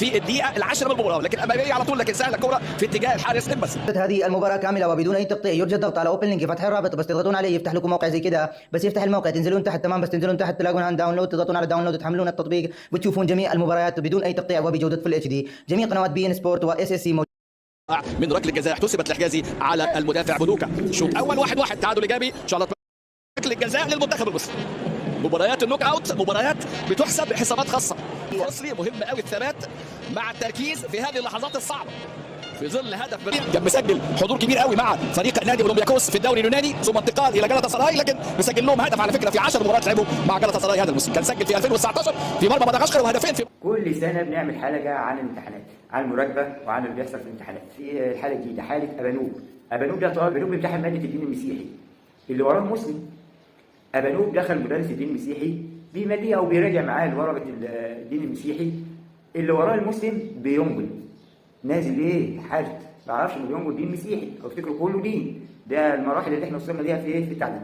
في الدقيقه العاشره من المباراه، لكن اماميه على طول، لكن سهله الكره في اتجاه الحارس امبس. هذه المباراة كاملة وبدون أي تقطيع. يرجى الضغط على أوبن لينك، فتح الرابط، بس تضغطون عليه يفتح لكم موقع زي كذا. بس يفتح الموقع تنزلون تحت، تمام، بس تنزلون تحت تلاقون عن داونلود، تضغطون على داونلود وتحملون التطبيق وتشوفون جميع المباريات بدون أي تقطيع وبجودة فل اتش دي. جميع قنوات بي ان سبورت واس اس سي من ركله الجزاء احتسبت لحجازي على المدافع بودوكا. شوط اول 1-1 تعادل ايجابي ان شاء الله. ركله الجزاء للمنتخب المصري. مباريات النوك اوت مباريات بتحسب بحسابات خاصه. مصري مهم قوي الثبات مع التركيز في هذه اللحظات الصعبه في ظل هدف كان مسجل حضور كبير قوي مع فريق نادي اولمبياكوس في الدوري اليوناني، ثم انتقال الى جالاتا سراي، لكن مسجل لهم هدف على فكره في 10 مباريات لعبوا مع جالاتا سراي هذا الموسم. كان سجل في 2019 في مرمى مدغشقر وهدفين في كل سنه بنعمل حلقه عن الامتحانات، عن المراقبه وعن اللي بيحصل في الامتحانات. في الحاله الجديده حاله ابانوب ده طالب ابانوب بيمتحن ماده الدين المسيحي اللي وراه مسلم. ابانوب دخل مدرس الدين المسيحي بيمليه او بيراجع معاه ورقه الدين المسيحي، اللي وراه المسلم بينقل نازل ايه حاجه ما اعرفش انه بينقل دين مسيحي او تفتكروا كله دين. ده المراحل اللي احنا وصلنا ليها في التعليم.